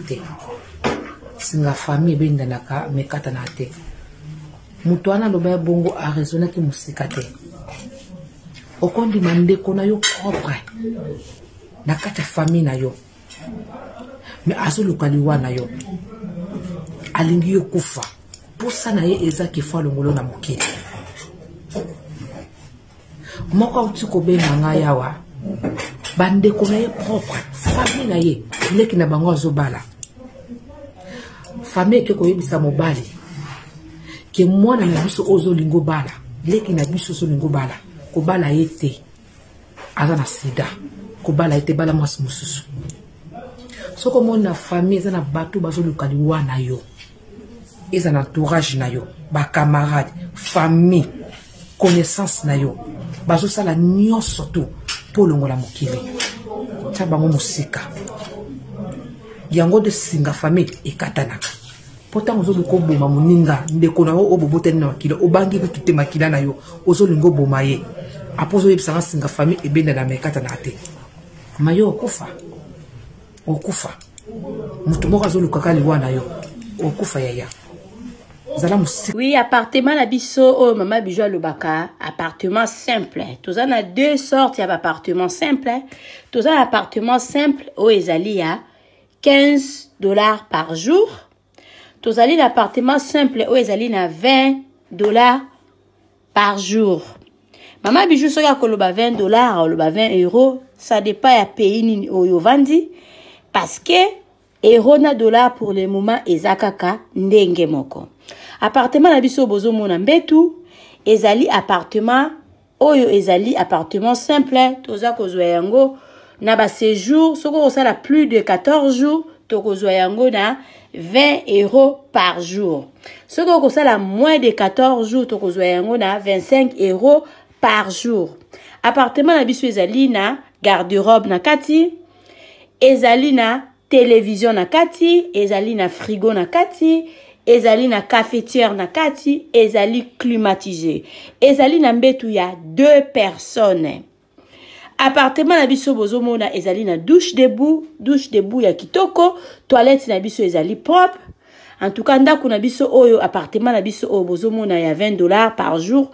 te. Singa famille benda naka mekata na te. Mutuana loba bongo a raisonné ki musika te. Okondi mandeko na yo propre. Nakata famille na yo. Me azuluka liwa na yo. Alingi yo kufa. Posa na ye eza kifa longolo na mokili. Moko utiko benga nga yawa. Bandeko na ye propre. Famille na ye. Leki na bango azobala. Famille ke koyebisa mobali. Ke mwana na biso ozo lingo bala. Leki na biso ozo lingo bala. Kobala yete. Aza na sida. Kobala yete bala mwasi mususu. Soko mona famille eza na bato bazo lukali wana yo. Eza na entourage na yo. Ba camarade. Famille. Connaissance na yo. Bazo sala nyonso tu. Polongo la mokili. Chabango musika. Yango de singa famille ekatanaka. Pourtant ozo luko boma muninga. Ndeko na o obobote na makila. Obangi bitute makila na yo. Ozo lingo boma ye. Apozo yebisanga singa famille ebenda na mekata na ate. Mayo okufa. Okufa. Mutu moko azo luka kali wana yo. Okufa yaya. Oui, appartement na biso oh mama bijou lobaka, appartement simple. Tous en a deux sortes, il y a appartement simple. Tous en appartement simple au ezali à $15 par jour. Tous en l'appartement simple au ezali na $20 par jour. Mama bijou soka koloba $20 ou loba €20, ça dépend ya pays ni oyo vandi parce que euro na dollar pour le moment ezakaka ndenge moko. Appartement na biso bozo mona mbetu ezali appartement oyo ezali appartement simple toza kozwa yango na ba séjour soko osala plus de 14 jours to kozwa yango na €20 par jour. Soko osala moins de 14 jours to kozwa yango na €25 par jour. Appartement na biso ezali na garde-robe na kati, ezali na télévision na kati, ezali na frigo na kati, ezali na cafetière na kati, ezali climatisé. Ezali na mbetu ya 2 personnes. Appartement na biso bozo mona ezali na douche debout ya kitoko, toilette na biso ezali propre. En tout cas ndako na biso oyo appartement na biso oyo bozo mona ya $20 par jour.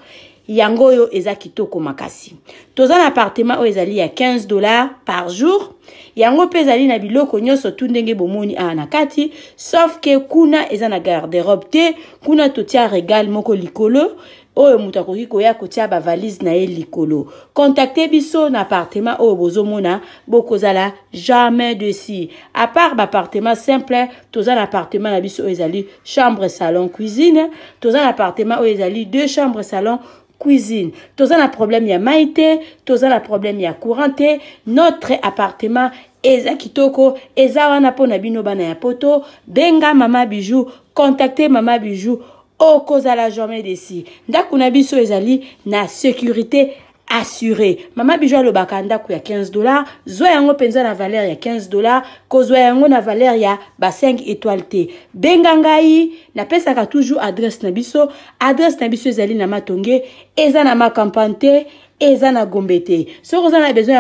Yango yo eza kitoko makasi. Toza na appartement oyo ezali ya $15 par jour. Yango pe ezali na biloko nyonso tu ndenge bomoni na kati, sauf que kuna eza na garde-robe te, kuna totia régal moko likolo, oyo mutu akoki koya kotia ba valise na ye likolo. Contactez biso na appartement oyo bozomona, bokozala jamais dessus. À part ba appartement simple, toza na appartement na biso oyo ezali chambre, salon, cuisine, toza na appartement oyo ezali 2 chambres, salon, cuisine. Toza na problème ya maïté, toza na problème ya couranté. Notre appartement eza kitoko, eza wana pona bino bana ya poto. Benga mama bijou, contactez mama bijou. Okozala jamais desi. Ndaku na biso ezali na sécurité assurée. Mama bijou alobaka ndaku ya $15, zwa yango penza na valeur ya $15, kozwa yango na valeur ya ba 5 étoiles te. Benga ngai na pesaka toujours adresse na biso. Adresse na biso ezali na Matonge, eza na Makampante, eza na Gombe te. Soko za na besoin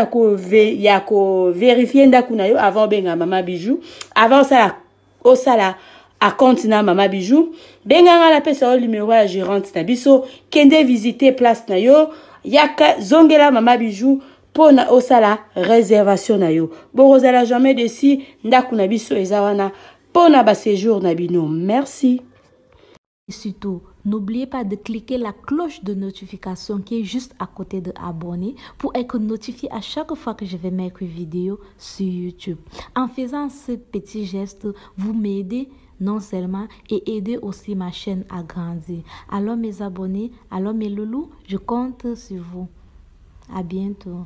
ya ko vérifier ndaku na yo avant benga mama bijou, avant ça osala à compte na mama bijou. Benga nga la pesa o numéro ya gérante na biso, kende visiter place na yo. Yaka zongela mama bijou pona osala réservation na yo. Borozala jamais desi ndaku na biso ezawana pona ba séjour na bino. Merci. Et surtout, n'oubliez pas de cliquer la cloche de notification qui est juste à côté de abonner pour être notifié à chaque fois que je vais mettre une vidéo sur YouTube. En faisant ce petit geste, vous m'aidez non seulement et aider aussi ma chaîne à grandir. Alors mes abonnés, alors mes loulous, je compte sur vous. À bientôt.